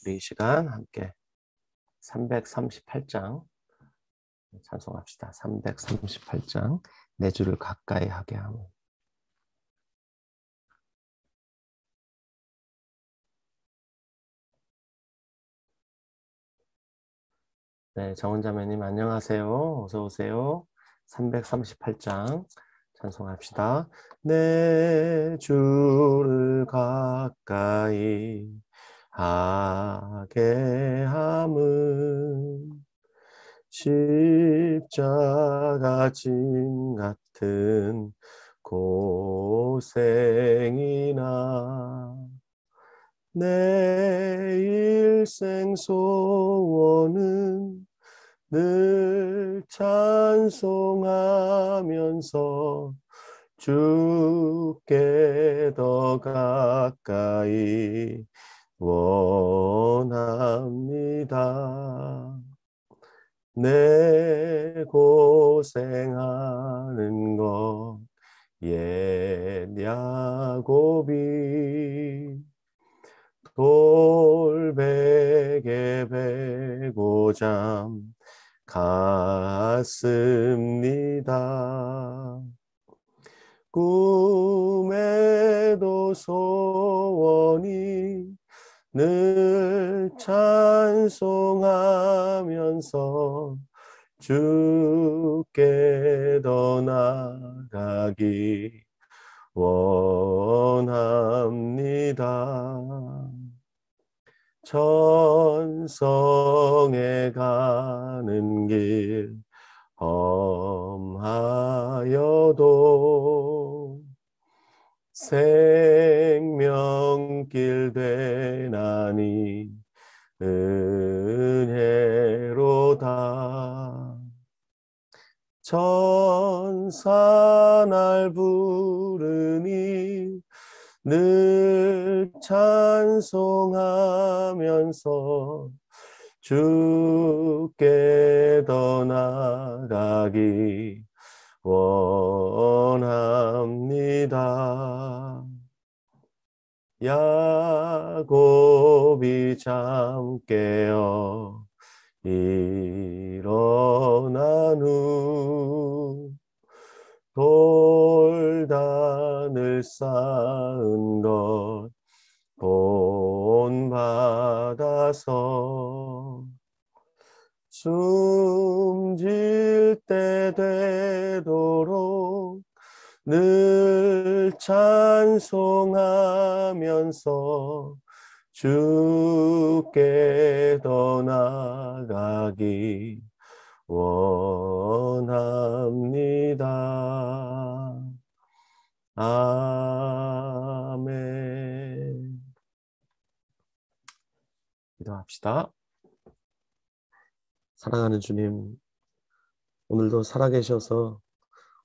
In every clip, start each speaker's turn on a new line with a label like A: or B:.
A: 우리 이 시간 함께 338장 찬송합시다. 338장 내 주를 가까이 하게 함. 네, 정은자매님 안녕하세요. 어서 오세요. 338장 찬송합시다. 내 주를 가까이 하게 함은 십자가 짐 같은 고생이나 내 일생 소원은 늘 찬송하면서 주께 더 가까이 원합니다. 내 고생하는 것 옛 야곱이 돌베개 베고 잠 갔습니다. 꿈에도 소원이 늘 찬송하면서 주께 더 나가기 원합니다. 천성에 가는 길 험하여도 생명길 되나니 은혜로다. 천사 날 부르니 늘 찬송하면서 주께 더 나가기 원합니다. 야곱이 잠 깨어 일어난 후 돌단을 쌓은 것 본받아서 숨질 때 되도록 늘 찬송하면서 주께 더 나가기 원합니다. 아멘. 기도합시다. 사랑하는 주님, 오늘도 살아계셔서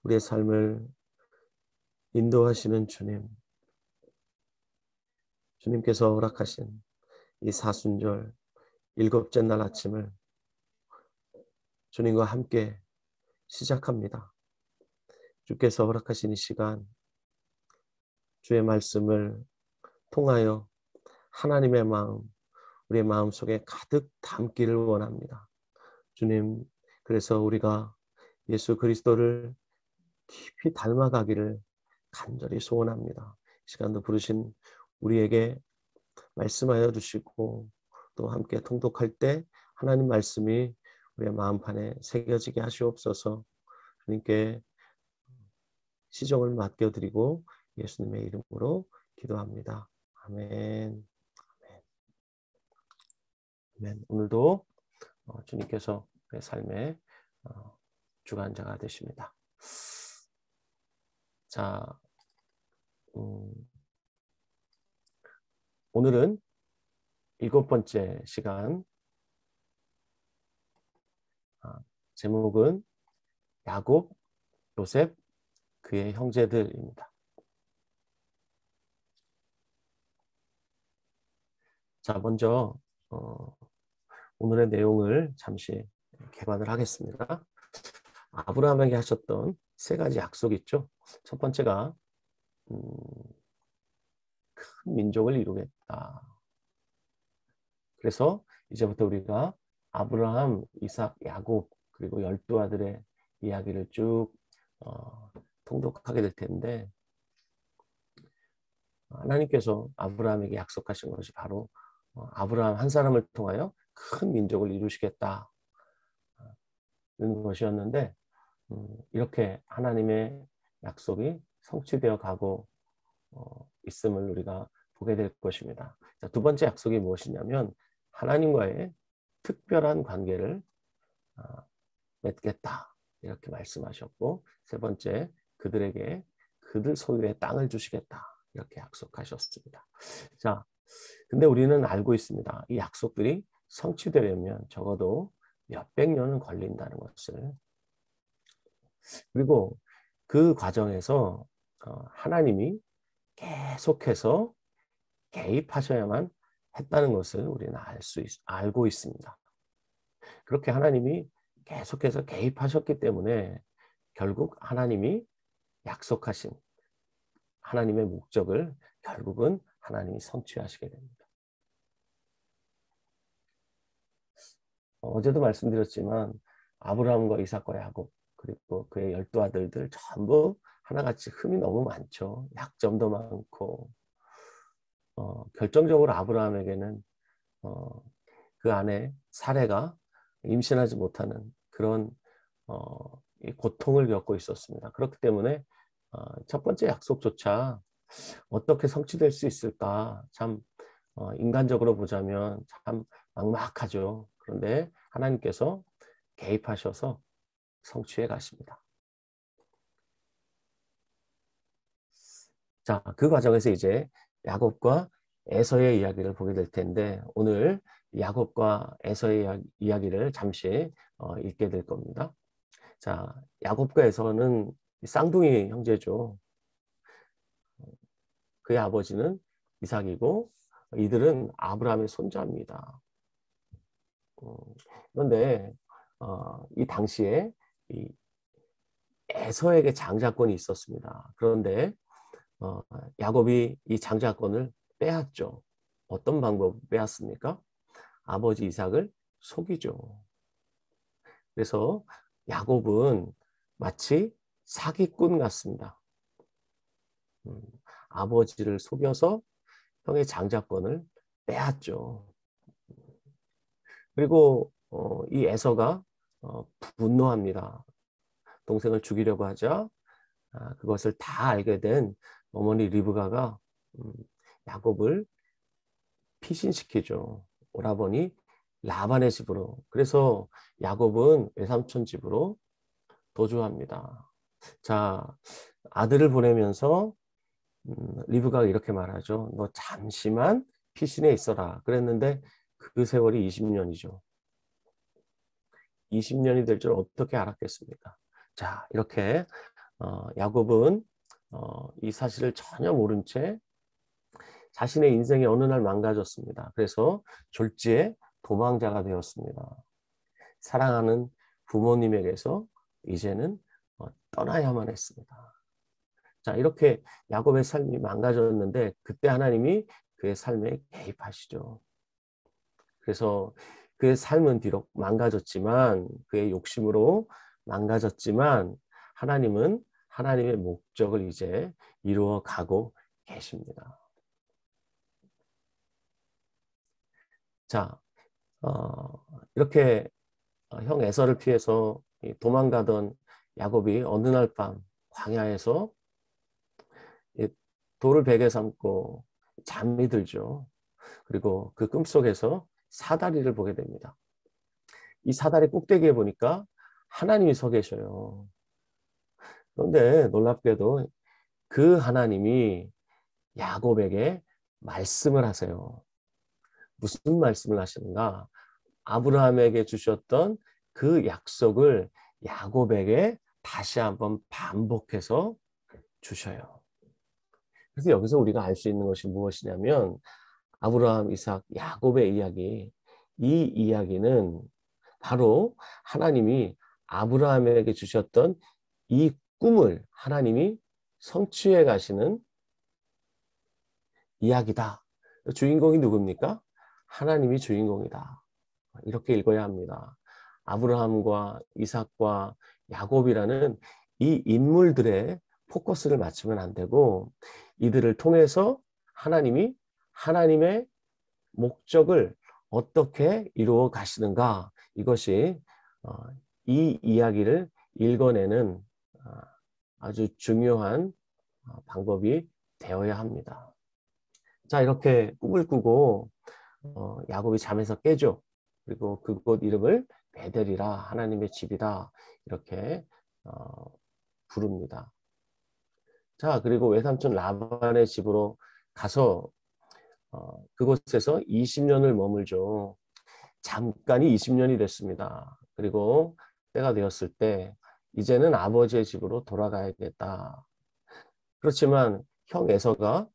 A: 우리의 삶을 인도하시는 주님, 주님께서 허락하신 이 사순절 일곱째 날 아침을 주님과 함께 시작합니다. 주께서 허락하신 이 시간, 주의 말씀을 통하여 하나님의 마음, 우리의 마음속에 가득 담기를 원합니다. 주님, 그래서 우리가 예수 그리스도를 깊이 닮아가기를 간절히 소원합니다. 시간도 부르신 우리에게 말씀하여 주시고 또 함께 통독할 때 하나님 말씀이 우리의 마음판에 새겨지게 하시옵소서. 주님께 시종을 맡겨드리고 예수님의 이름으로 기도합니다. 아멘. 아멘. 오늘도 주님께서 우리의 삶의 주관자가 되십니다. 자, 오늘은 7번째 시간, 제목은 야곱, 요셉, 그의 형제들입니다. 자, 먼저 오늘의 내용을 잠시 개관을 하겠습니다. 아브라함에게 하셨던 3가지 약속이 있죠. 첫 번째가 큰 민족을 이루겠다. 그래서 이제부터 우리가 아브라함, 이삭, 야곱 그리고 12아들의 이야기를 쭉 통독하게 될 텐데, 하나님께서 아브라함에게 약속하신 것이 바로 아브라함 한 사람을 통하여 큰 민족을 이루시겠다는 것이었는데, 이렇게 하나님의 약속이 성취되어 가고 있음을 우리가 보게 될 것입니다. 자, 두 번째 약속이 무엇이냐면 하나님과의 특별한 관계를 맺겠다 이렇게 말씀하셨고, 세 번째 그들에게 그들 소유의 땅을 주시겠다 이렇게 약속하셨습니다. 자, 근데 우리는 알고 있습니다. 이 약속들이 성취되려면 적어도 몇백 년은 걸린다는 것을. 그리고 그 과정에서 하나님이 계속해서 개입하셔야만 했다는 것을 우리는 알고 있습니다. 그렇게 하나님이 계속해서 개입하셨기 때문에 결국 하나님이 약속하신 하나님의 목적을 결국은 하나님이 성취하시게 됩니다. 어제도 말씀드렸지만 아브라함과 이삭과 야곱 그리고 그의 12아들들 전부 하나같이 흠이 너무 많죠. 약점도 많고 결정적으로 아브라함에게는 그 안에 사레가 임신하지 못하는 그런 이 고통을 겪고 있었습니다. 그렇기 때문에 첫 번째 약속조차 어떻게 성취될 수 있을까 참 인간적으로 보자면 참 막막하죠. 그런데 하나님께서 개입하셔서 성취해 가십니다. 자, 그 과정에서 이제 야곱과 에서의 이야기를 보게 될 텐데 오늘 야곱과 에서의 이야기를 잠시 읽게 될 겁니다. 자, 야곱과 에서는 쌍둥이 형제죠. 그의 아버지는 이삭이고 이들은 아브라함의 손자입니다. 그런데 이 당시에 이 에서에게 장자권이 있었습니다. 그런데 야곱이 이 장자권을 빼앗죠. 어떤 방법으로 빼앗습니까? 아버지 이삭을 속이죠. 그래서 야곱은 마치 사기꾼 같습니다. 아버지를 속여서 형의 장자권을 빼앗죠. 그리고 이 에서가 분노합니다. 동생을 죽이려고 하자 그것을 다 알게 된 어머니 리브가가 야곱을 피신시키죠. 오라버니 라반의 집으로. 그래서 야곱은 외삼촌 집으로 도주합니다. 자, 아들을 보내면서 리브가가 이렇게 말하죠. 너 잠시만 피신해 있어라. 그랬는데 그 세월이 20년이죠. 20년이 될 줄 어떻게 알았겠습니까? 자, 이렇게 야곱은 이 사실을 전혀 모른 채 자신의 인생이 어느 날 망가졌습니다. 그래서 졸지에 도망자가 되었습니다. 사랑하는 부모님에게서 이제는 떠나야만 했습니다. 자, 이렇게 야곱의 삶이 망가졌는데 그때 하나님이 그의 삶에 개입하시죠. 그래서 그의 삶은 비록 망가졌지만 그의 욕심으로 망가졌지만 하나님은 하나님의 목적을 이제 이루어 가고 계십니다. 자, 이렇게 형 에서를 피해서 도망가던 야곱이 어느 날 밤 광야에서 돌을 베개 삼고 잠이 들죠. 그리고 그 꿈속에서 사다리를 보게 됩니다. 이 사다리 꼭대기에 보니까 하나님이 서 계셔요. 그런데 놀랍게도 그 하나님이 야곱에게 말씀을 하세요. 무슨 말씀을 하시는가? 아브라함에게 주셨던 그 약속을 야곱에게 다시 한번 반복해서 주셔요. 그래서 여기서 우리가 알 수 있는 것이 무엇이냐면 아브라함, 이삭, 야곱의 이야기, 이 이야기는 바로 하나님이 아브라함에게 주셨던 이 꿈을 하나님이 성취해 가시는 이야기다. 주인공이 누굽니까? 하나님이 주인공이다. 이렇게 읽어야 합니다. 아브라함과 이삭과 야곱이라는 이 인물들의 포커스를 맞추면 안 되고 이들을 통해서 하나님이 하나님의 목적을 어떻게 이루어 가시는가 이것이 이 이야기를 읽어내는 아주 중요한 방법이 되어야 합니다. 자, 이렇게 꿈을 꾸고 야곱이 잠에서 깨죠. 그리고 그곳 이름을 베델이라 하나님의 집이다 이렇게 부릅니다. 자, 그리고 외삼촌 라반의 집으로 가서 그곳에서 20년을 머물죠. 잠깐이 20년이 됐습니다. 그리고 때가 되었을 때 이제는 아버지의 집으로 돌아가야겠다. 그렇지만 형 에서가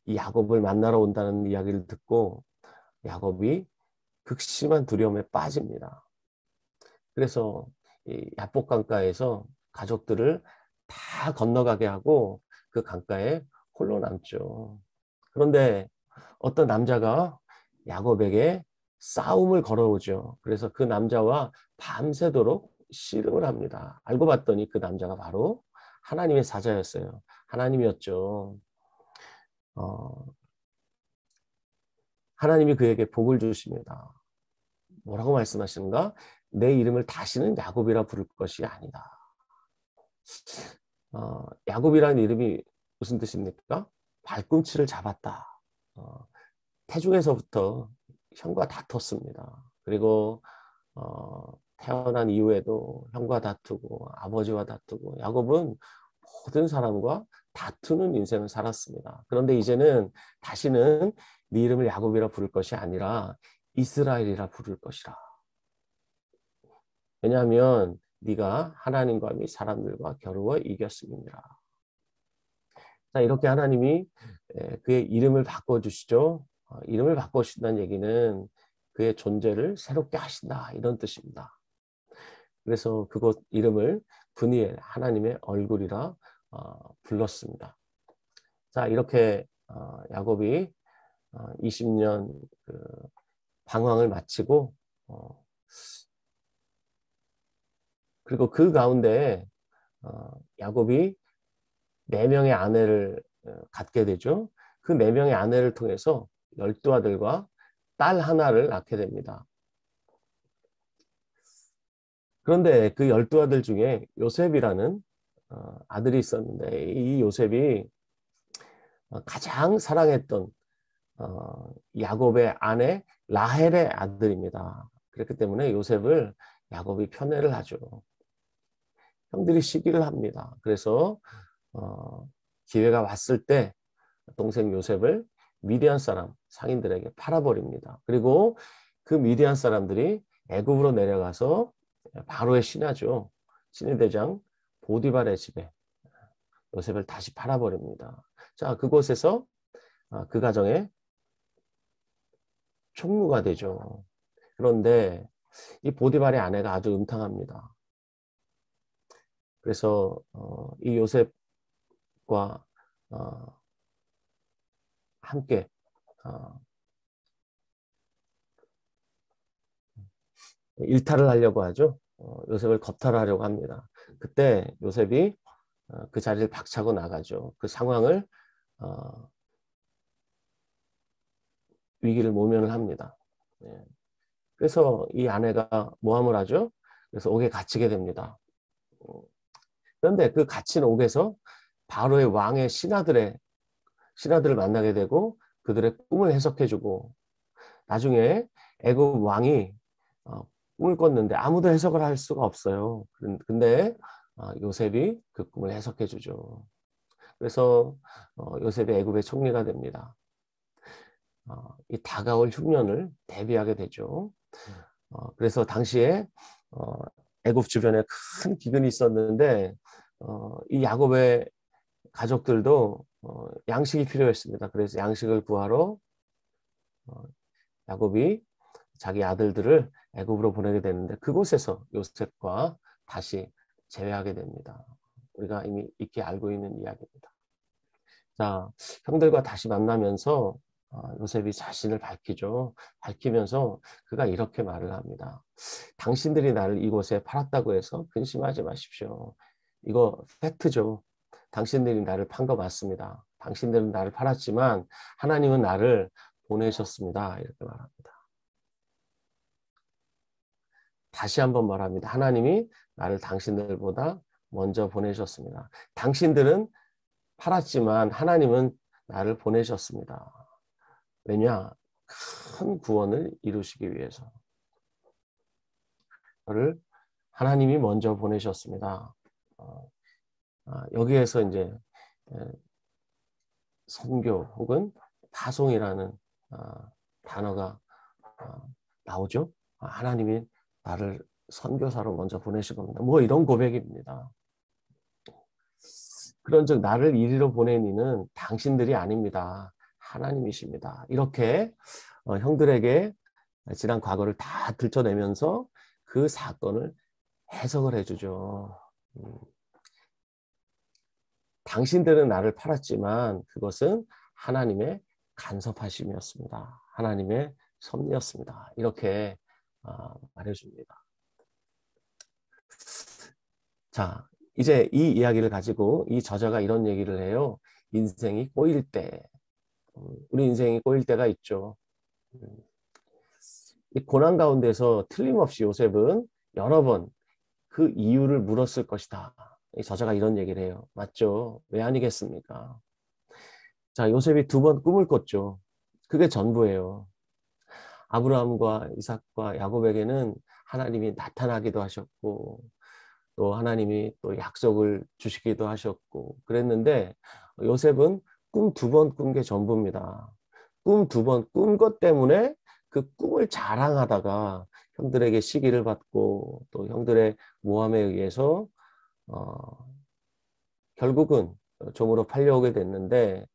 A: 이 야곱을 만나러 온다는 이야기를 듣고 야곱이 극심한 두려움에 빠집니다. 그래서 이 야복 강가에서 가족들을 다 건너가게 하고 그 강가에 홀로 남죠. 그런데 어떤 남자가 야곱에게 싸움을 걸어오죠. 그래서 그 남자와 밤새도록 씨름을 합니다. 알고 봤더니 그 남자가 바로 하나님의 사자였어요. 하나님이었죠. 하나님이 그에게 복을 주십니다. 뭐라고 말씀하시는가? 내 이름을 다시는 야곱이라 부를 것이 아니다. 야곱이라는 이름이 무슨 뜻입니까? 발꿈치를 잡았다. 태중에서부터 형과 다퉜습니다. 그리고 태어난 이후에도 형과 다투고 아버지와 다투고 야곱은 모든 사람과 다투는 인생을 살았습니다. 그런데 이제는 다시는 네 이름을 야곱이라 부를 것이 아니라 이스라엘이라 부를 것이라. 왜냐하면 네가 하나님과 및 사람들과 겨루어 이겼음이니라. 자, 이렇게 하나님이 그의 이름을 바꿔주시죠. 이름을 바꿔주신다는 얘기는 그의 존재를 새롭게 하신다 이런 뜻입니다. 그래서 그곳 이름을 브니엘 하나님의 얼굴이라 불렀습니다. 자, 이렇게 야곱이 20년 그 방황을 마치고 그리고 그 가운데 야곱이 4명의 아내를 갖게 되죠. 그 4명의 아내를 통해서 12아들과 딸 하나를 낳게 됩니다. 그런데 그 12아들 중에 요셉이라는 아들이 있었는데 이 요셉이 가장 사랑했던 야곱의 아내 라헬의 아들입니다. 그렇기 때문에 요셉을 야곱이 편애를 하죠. 형들이 시기를 합니다. 그래서 기회가 왔을 때 동생 요셉을 미디안 사람 상인들에게 팔아버립니다. 그리고 그 미디안 사람들이 애굽으로 내려가서 바로의 신하죠. 신의 대장 보디발의 집에 요셉을 다시 팔아버립니다. 자, 그곳에서 그 가정에 총무가 되죠. 그런데 이 보디발의 아내가 아주 음탕합니다. 그래서 이 요셉과 함께 일탈을 하려고 하죠. 요셉을 겁탈하려고 합니다. 그때 요셉이 그 자리를 박차고 나가죠. 그 상황을 위기를 모면을 합니다. 그래서 이 아내가 모함을 하죠. 그래서 옥에 갇히게 됩니다. 그런데 그 갇힌 옥에서 바로의 왕의 신하들을 만나게 되고 그들의 꿈을 해석해주고 나중에 애굽 왕이 꿈을 꿨는데 아무도 해석을 할 수가 없어요. 근데 요셉이 그 꿈을 해석해주죠. 그래서 요셉이 애굽의 총리가 됩니다. 이 다가올 흉년을 대비하게 되죠. 그래서 당시에 애굽 주변에 큰 기근이 있었는데 이 야곱의 가족들도 양식이 필요했습니다. 그래서 양식을 구하러 야곱이 자기 아들들을 애굽으로 보내게 되는데 그곳에서 요셉과 다시 재회하게 됩니다. 우리가 이미 익히 알고 있는 이야기입니다. 자, 형들과 다시 만나면서 요셉이 자신을 밝히죠. 밝히면서 그가 이렇게 말을 합니다. 당신들이 나를 이곳에 팔았다고 해서 근심하지 마십시오. 이거 팩트죠. 당신들이 나를 판 거 맞습니다. 당신들은 나를 팔았지만 하나님은 나를 보내셨습니다. 이렇게 말합니다. 다시 한번 말합니다. 하나님이 나를 당신들보다 먼저 보내셨습니다. 당신들은 팔았지만 하나님은 나를 보내셨습니다. 왜냐? 큰 구원을 이루시기 위해서. 저를 하나님이 먼저 보내셨습니다. 여기에서 이제 선교 혹은 파송이라는 단어가 나오죠. 하나님이 나를 선교사로 먼저 보내신 겁니다. 뭐 이런 고백입니다. 그런즉 나를 이리로 보낸 이는 당신들이 아닙니다. 하나님이십니다. 이렇게 형들에게 지난 과거를 다 들춰내면서 그 사건을 해석을 해주죠. 당신들은 나를 팔았지만 그것은 하나님의 간섭하심이었습니다. 하나님의 섭리였습니다. 이렇게 말해줍니다. 자, 이제 이 이야기를 가지고 이 저자가 이런 얘기를 해요. 인생이 꼬일 때, 우리 인생이 꼬일 때가 있죠. 이 고난 가운데서 틀림없이 요셉은 여러 번 그 이유를 물었을 것이다. 이 저자가 이런 얘기를 해요. 맞죠? 왜 아니겠습니까? 자, 요셉이 2번 꿈을 꿨죠. 그게 전부예요. 아브라함과 이삭과 야곱에게는 하나님이 나타나기도 하셨고 또 하나님이 또 약속을 주시기도 하셨고 그랬는데 요셉은 꿈 2번 꾼 게 전부입니다. 꿈 2번 꾼 것 때문에 그 꿈을 자랑하다가 형들에게 시기를 받고 또 형들의 모함에 의해서 결국은 종으로 팔려오게 됐는데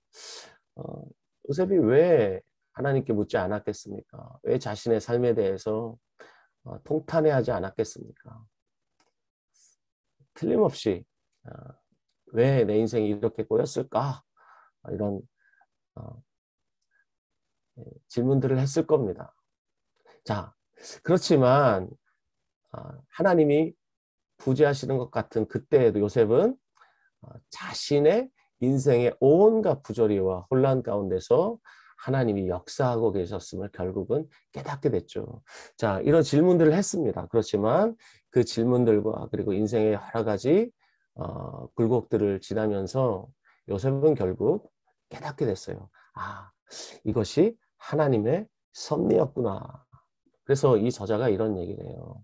A: 요셉이 왜 하나님께 묻지 않았겠습니까? 왜 자신의 삶에 대해서 통탄해하지 않았겠습니까? 틀림없이 왜 내 인생이 이렇게 꼬였을까? 이런 질문들을 했을 겁니다. 자, 그렇지만 하나님이 부재하시는 것 같은 그때에도 요셉은 자신의 인생의 온갖 부조리와 혼란 가운데서 하나님이 역사하고 계셨음을 결국은 깨닫게 됐죠. 자, 이런 질문들을 했습니다. 그렇지만 그 질문들과 그리고 인생의 여러 가지 굴곡들을 지나면서 요셉은 결국 깨닫게 됐어요. 이것이 하나님의 섭리였구나. 그래서 이 저자가 이런 얘기를 해요.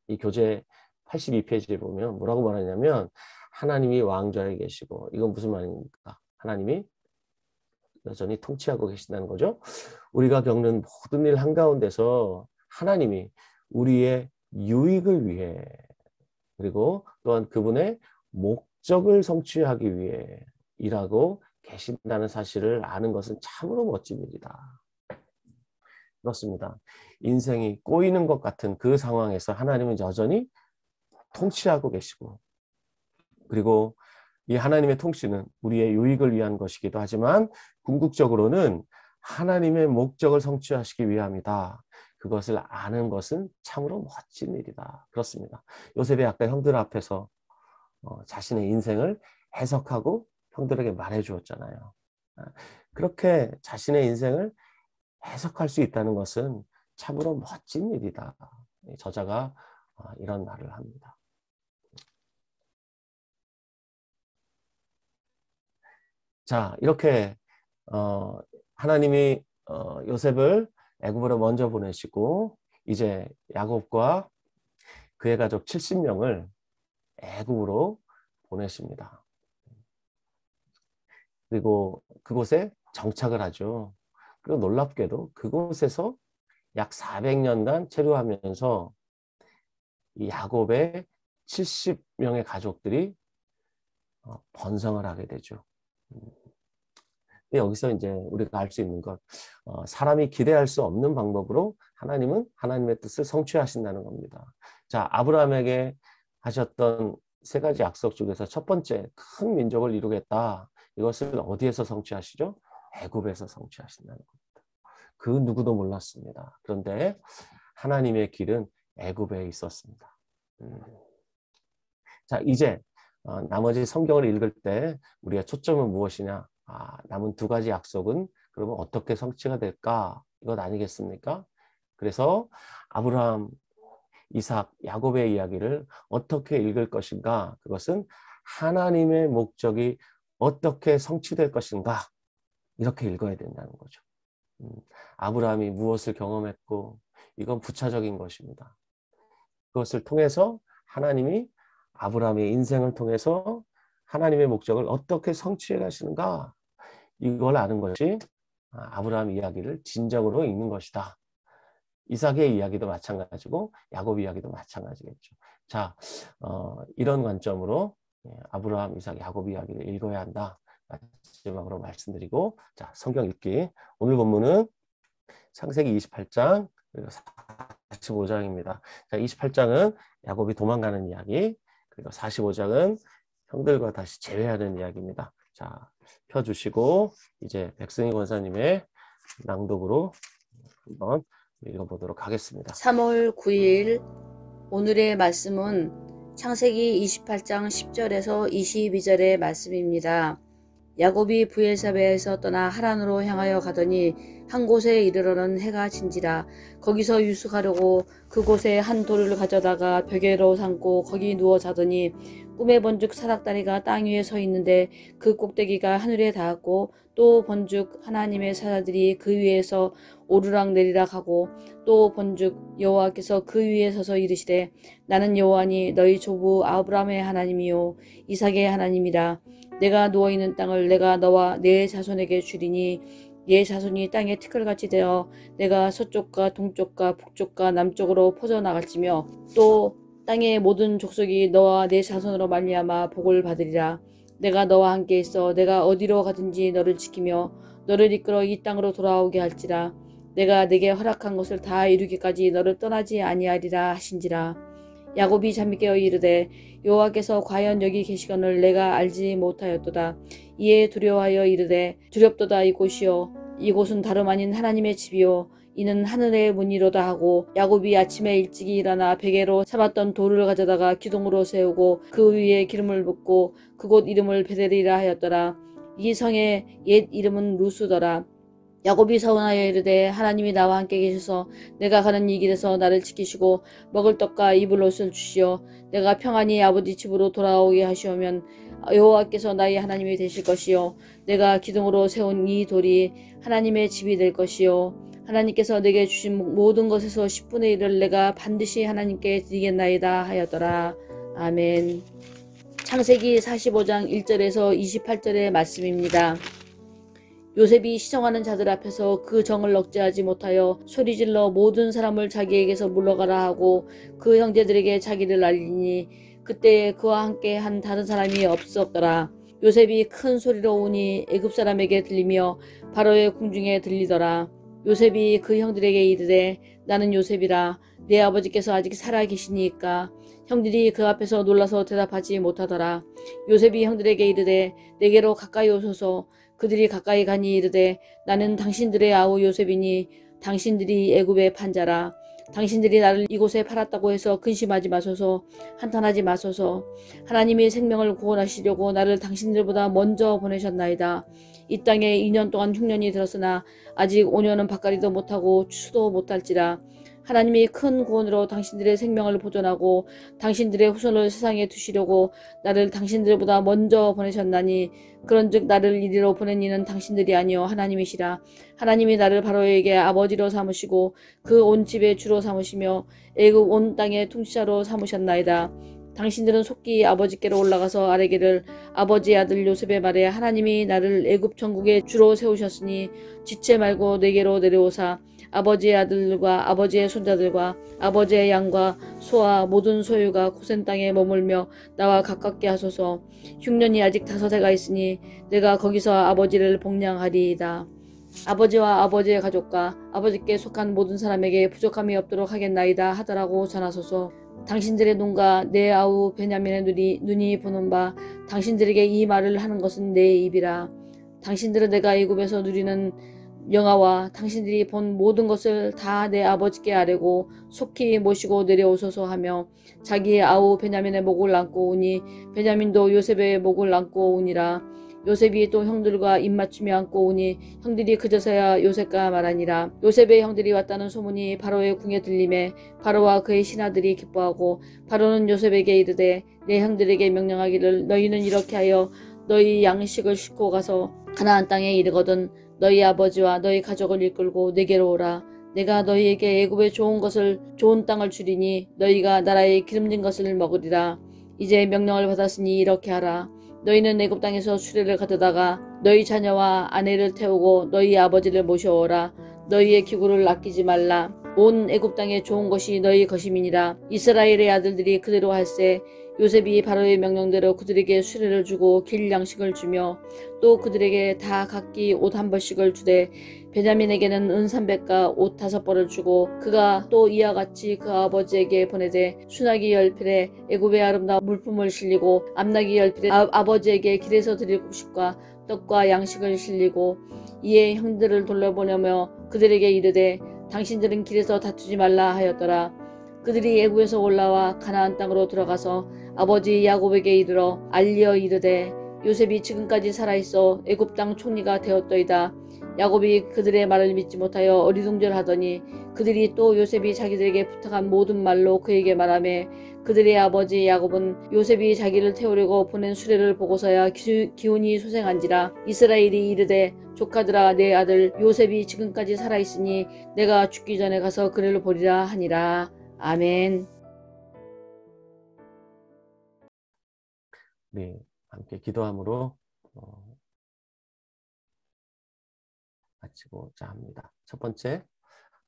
A: 이 교재 82페이지에 보면 뭐라고 말하냐면 하나님이 왕좌에 계시고 이건 무슨 말입니까? 하나님이 여전히 통치하고 계신다는 거죠. 우리가 겪는 모든 일 한가운데서 하나님이 우리의 유익을 위해 그리고 또한 그분의 목적을 성취하기 위해 일하고 계신다는 사실을 아는 것은 참으로 멋진 일이다. 그렇습니다. 인생이 꼬이는 것 같은 그 상황에서 하나님은 여전히 통치하고 계시고 그리고 이 하나님의 통치는 우리의 유익을 위한 것이기도 하지만 궁극적으로는 하나님의 목적을 성취하시기 위함이다. 그것을 아는 것은 참으로 멋진 일이다. 그렇습니다. 요셉이 아까 형들 앞에서 자신의 인생을 해석하고 형들에게 말해 주었잖아요. 그렇게 자신의 인생을 해석할 수 있다는 것은 참으로 멋진 일이다. 저자가 이런 말을 합니다. 자, 이렇게 하나님이 요셉을 애굽으로 먼저 보내시고 이제 야곱과 그의 가족 70명을 애굽으로 보내십니다. 그리고 그곳에 정착을 하죠. 그리고 놀랍게도 그곳에서 약 400년간 체류하면서 이 야곱의 70명의 가족들이 번성을 하게 되죠. 여기서 이제 우리가 알 수 있는 것, 사람이 기대할 수 없는 방법으로 하나님은 하나님의 뜻을 성취하신다는 겁니다. 자, 아브라함에게 하셨던 3가지 약속 중에서 첫 번째, 큰 민족을 이루겠다. 이것을 어디에서 성취하시죠? 애굽에서 성취하신다는 겁니다. 그 누구도 몰랐습니다. 그런데 하나님의 길은 애굽에 있었습니다. 자, 이제 나머지 성경을 읽을 때 우리의 초점은 무엇이냐? 남은 두 가지 약속은 그러면 어떻게 성취가 될까? 이것 아니겠습니까? 그래서 아브라함, 이삭, 야곱의 이야기를 어떻게 읽을 것인가? 그것은 하나님의 목적이 어떻게 성취될 것인가? 이렇게 읽어야 된다는 거죠. 아브라함이 무엇을 경험했고 이건 부차적인 것입니다. 그것을 통해서 하나님이 아브라함의 인생을 통해서 하나님의 목적을 어떻게 성취해 가시는가? 이걸 아는 것이 아브라함 이야기를 진정으로 읽는 것이다. 이삭의 이야기도 마찬가지고 야곱 이야기도 마찬가지겠죠. 자, 이런 관점으로 아브라함, 이삭, 야곱 이야기를 읽어야 한다. 마지막으로 말씀드리고, 자, 성경 읽기. 오늘 본문은 창세기 28장 그리고 45장입니다. 자, 28장은 야곱이 도망가는 이야기, 그리고 45장은 형들과 다시 재회하는 이야기입니다. 자, 펴주시고 이제 백승희 권사님의 낭독으로 한번 읽어보도록 하겠습니다.
B: 3월 9일 오늘의 말씀은 창세기 28장 10절에서 22절의 말씀입니다. 야곱이 브엘사베에서 떠나 하란으로 향하여 가더니 한 곳에 이르러는 해가 진지라. 거기서 유숙하려고 그곳에 한 돌을 가져다가 벽에로 삼고 거기 누워 자더니 꿈에 번즉 사닥다리가 땅 위에 서 있는데 그 꼭대기가 하늘에 닿았고 또 번즉 하나님의 사자들이 그 위에서 오르락 내리락 하고 또 번즉 여호와께서 그 위에 서서 이르시되 나는 여호와니 너희 조부 아브라함의 하나님이요 이삭의 하나님이라. 내가 누워있는 땅을 내가 너와 내 자손에게 주리니 네 자손이 땅에 티끌같이 되어 내가 서쪽과 동쪽과 북쪽과 남쪽으로 퍼져나갈지며 또 땅의 모든 족속이 너와 내 자손으로 말미암아 복을 받으리라. 내가 너와 함께 있어 내가 어디로 가든지 너를 지키며 너를 이끌어 이 땅으로 돌아오게 할지라. 내가 내게 허락한 것을 다 이루기까지 너를 떠나지 아니하리라 하신지라. 야곱이 잠이 깨어 이르되 여호와께서 과연 여기 계시거늘 내가 알지 못하였도다. 이에 두려워하여 이르되 두렵도다. 이곳이요 이곳은 다름 아닌 하나님의 집이요 이는 하늘의 문이로다 하고 야곱이 아침에 일찍이 일어나 베개로 삼았던 돌을 가져다가 기둥으로 세우고 그 위에 기름을 붓고 그곳 이름을 베델이라 하였더라. 이 성의 옛 이름은 루스더라. 야곱이 서운하여 이르되 하나님이 나와 함께 계셔서 내가 가는 이 길에서 나를 지키시고 먹을 떡과 입을 옷을 주시어 내가 평안히 아버지 집으로 돌아오게 하시오면 여호와께서 나의 하나님이 되실 것이요 내가 기둥으로 세운 이 돌이 하나님의 집이 될 것이요 하나님께서 내게 주신 모든 것에서 10분의 1을 내가 반드시 하나님께 드리겠나이다 하였더라. 아멘. 창세기 45장 1절에서 28절의 말씀입니다. 요셉이 시정하는 자들 앞에서 그 정을 억제하지 못하여 소리질러 모든 사람을 자기에게서 물러가라 하고 그 형제들에게 자기를 알리니 그때에 그와 함께 한 다른 사람이 없었더라. 요셉이 큰 소리로 우니 애굽 사람에게 들리며 바로의 궁중에 들리더라. 요셉이 그 형들에게 이르되 나는 요셉이라. 내 아버지께서 아직 살아 계시니까. 형들이 그 앞에서 놀라서 대답하지 못하더라. 요셉이 형들에게 이르되 내게로 가까이 오소서. 그들이 가까이 가니 이르되 나는 당신들의 아우 요셉이니 당신들이 애굽의 판자라. 당신들이 나를 이곳에 팔았다고 해서 근심하지 마소서. 한탄하지 마소서. 하나님이 생명을 구원하시려고 나를 당신들보다 먼저 보내셨나이다. 이 땅에 2년 동안 흉년이 들었으나 아직 5년은 밭갈이도 못하고 추수도 못할지라. 하나님이 큰 구원으로 당신들의 생명을 보존하고 당신들의 후손을 세상에 두시려고 나를 당신들보다 먼저 보내셨나니 그런즉 나를 이리로 보낸 이는 당신들이 아니요 하나님이시라. 하나님이 나를 바로에게 아버지로 삼으시고 그 온 집의 주로 삼으시며 애굽 온 땅의 통치자로 삼으셨나이다. 당신들은 속기 아버지께로 올라가서 아뢰기를 아버지의 아들 요셉의 말에 하나님이 나를 애굽 전국의 주로 세우셨으니 지체 말고 내게로 내려오사 아버지의 아들과 아버지의 손자들과 아버지의 양과 소와 모든 소유가 고센 땅에 머물며 나와 가깝게 하소서. 흉년이 아직 5해가 있으니 내가 거기서 아버지를 복량하리이다. 아버지와 아버지의 가족과 아버지께 속한 모든 사람에게 부족함이 없도록 하겠나이다 하더라고 전하소서. 당신들의 눈과 내 아우 베냐민의 눈이 보는 바 당신들에게 이 말을 하는 것은 내 입이라. 당신들은 내가 애굽에서 누리는 영화와 당신들이 본 모든 것을 다 내 아버지께 아뢰고 속히 모시고 내려오소서 하며 자기의 아우 베냐민의 목을 안고 오니 베냐민도 요셉의 목을 안고 오니라. 요셉이 또 형들과 입맞추며 안고 오니 형들이 그저서야 요셉과 말하니라. 요셉의 형들이 왔다는 소문이 바로의 궁에 들림에 바로와 그의 신하들이 기뻐하고 바로는 요셉에게 이르되 내 형들에게 명령하기를 너희는 이렇게 하여 너희 양식을 싣고 가서 가나안 땅에 이르거든 너희 아버지와 너희 가족을 이끌고 내게로 오라. 내가 너희에게 애굽의 좋은 땅을 주리니 너희가 나라의 기름진 것을 먹으리라. 이제 명령을 받았으니 이렇게 하라. 너희는 애굽 땅에서 수레를 가져다가 너희 자녀와 아내를 태우고 너희 아버지를 모셔오라. 너희의 기구를 아끼지 말라. 온 애굽 땅에 좋은 것이 너희 것임이니라. 이스라엘의 아들들이 그대로 할세. 요셉이 바로의 명령대로 그들에게 수레를 주고 길 양식을 주며 또 그들에게 다 각기 옷 한 벌씩을 주되 베냐민에게는 은 300과 옷 5벌을 주고 그가 또 이와 같이 그 아버지에게 보내되 순하기 10필에 애굽의 아름다운 물품을 실리고 암나기 10필에 아버지에게 길에서 드릴 곡식과 떡과 양식을 실리고 이에 형들을 돌려보내며 그들에게 이르되 당신들은 길에서 다투지 말라 하였더라. 그들이 애굽에서 올라와 가나안 땅으로 들어가서 아버지 야곱에게 이르러 알리어 이르되 요셉이 지금까지 살아있어 애굽 땅 총리가 되었더이다. 야곱이 그들의 말을 믿지 못하여 어리둥절하더니 그들이 또 요셉이 자기들에게 부탁한 모든 말로 그에게 말하매 그들의 아버지 야곱은 요셉이 자기를 태우려고 보낸 수레를 보고서야 기운이 소생한지라. 이스라엘이 이르되 조카들아 내 아들 요셉이 지금까지 살아있으니 내가 죽기 전에 가서 그를 보리라 하니라. 아멘.
A: 네, 함께 기도함으로 마치고자 합니다. 첫 번째,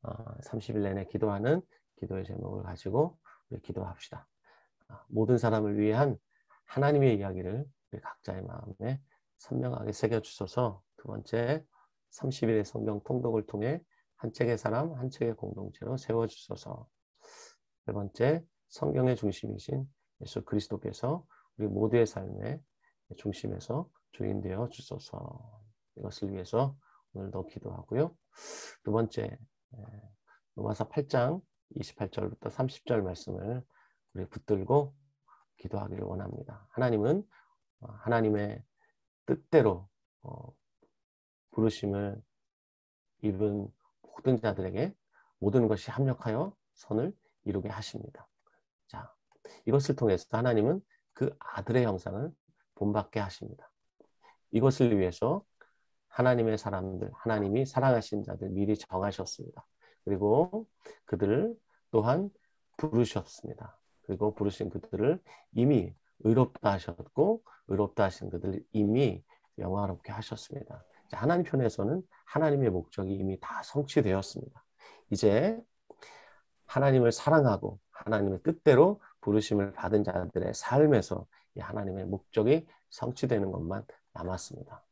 A: 30일 내내 기도하는 기도의 제목을 가지고 우리 기도합시다. 모든 사람을 위한 하나님의 이야기를 우리 각자의 마음에 선명하게 새겨주셔서 두 번째, 30일의 성경 통독을 통해 한 책의 사람, 한 책의 공동체로 세워주셔서 세 번째, 성경의 중심이신 예수 그리스도께서 우리 모두의 삶의 중심에서 주인되어 주소서. 이것을 위해서 오늘도 기도하고요. 두 번째, 로마서 8장 28절부터 30절 말씀을 우리 붙들고 기도하기를 원합니다. 하나님은 하나님의 뜻대로 부르심을 입은 모든 자들에게 모든 것이 합력하여 선을 이루게 하십니다. 자, 이것을 통해서 하나님은 그 아들의 형상을 본받게 하십니다. 이것을 위해서 하나님의 사람들, 하나님이 사랑하신 자들 미리 정하셨습니다. 그리고 그들을 또한 부르셨습니다. 그리고 부르신 그들을 이미 의롭다 하셨고 의롭다 하신 그들을 이미 영화롭게 하셨습니다. 하나님 편에서는 하나님의 목적이 이미 다 성취되었습니다. 이제 하나님을 사랑하고 하나님의 뜻대로 부르심을 받은 자들의 삶에서 이 하나님의 목적이 성취되는 것만 남았습니다.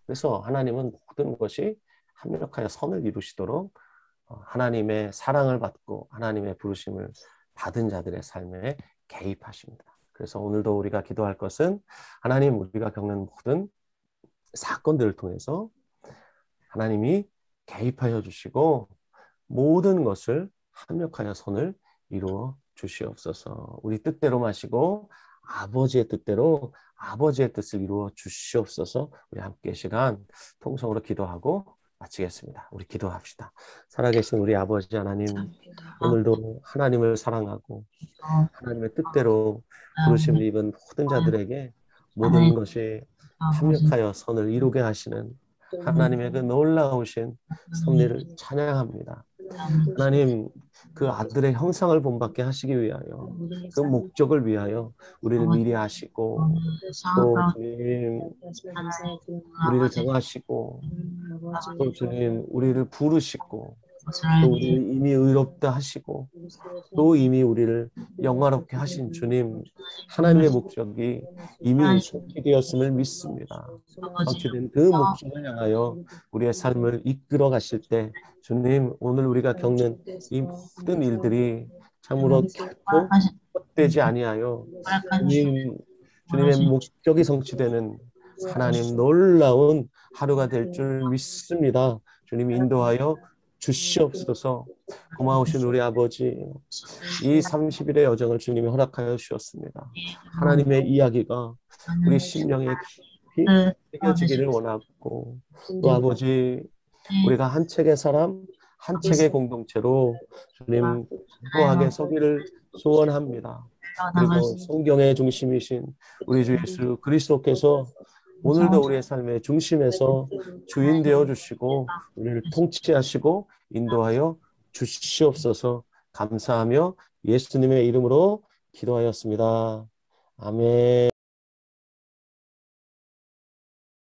A: 그래서 하나님은 모든 것이 합력하여 선을 이루시도록 하나님의 사랑을 받고 하나님의 부르심을 받은 자들의 삶에 개입하십니다. 그래서 오늘도 우리가 기도할 것은 하나님 우리가 겪는 모든 사건들을 통해서 하나님이 개입하여 주시고 모든 것을 합력하여 선을 이루어 주시옵소서. 우리 뜻대로 마시고 아버지의 뜻대로 아버지의 뜻을 이루어 주시옵소서. 우리 함께 시간 통성으로 기도하고 마치겠습니다. 우리 기도합시다. 살아계신 우리 아버지 하나님, 오늘도 하나님을 사랑하고 하나님의 뜻대로 부르심을 입은 모든 자들에게 모든 것이 합력하여 선을 이루게 하시는 하나님의 그 놀라우신 섭리를 찬양합니다. 하나님, 그 아들의 형상을 본받게 하시기 위하여 그 목적을 위하여 우리를 미리 하시고 또 주님 우리를 정하시고 또 주님 우리를 부르시고 또 우리를 이미 의롭다 하시고 또 이미 우리를 영화롭게 하신 주님, 하나님의 목적이 이미 성취되었음을 믿습니다. 성취된 그 목적을 향하여 우리의 삶을 이끌어 가실 때 주님, 오늘 우리가 겪는 이 모든 일들이 참으로 결코 헛되지 아니하여 주님의 목적이 성취되는 하나님 놀라운 하루가 될 줄 믿습니다. 주님 인도하여 주시옵소서. 고마우신 우리 아버지, 이 30일의 여정을 주님이 허락하여 주셨습니다. 하나님의 이야기가 우리 심령에 깊이 새겨지기를 원하고, 또 아버지, 우리가 한 책의 사람, 한 책의 공동체로 주님 견고하게 서기를 소원합니다. 그리고 성경의 중심이신 우리 주 예수 그리스도께서 오늘도 우리의 삶의 중심에서 주인 되어 주시고 우리를 통치하시고 인도하여 주시옵소서. 감사하며 예수님의 이름으로 기도하였습니다. 아멘.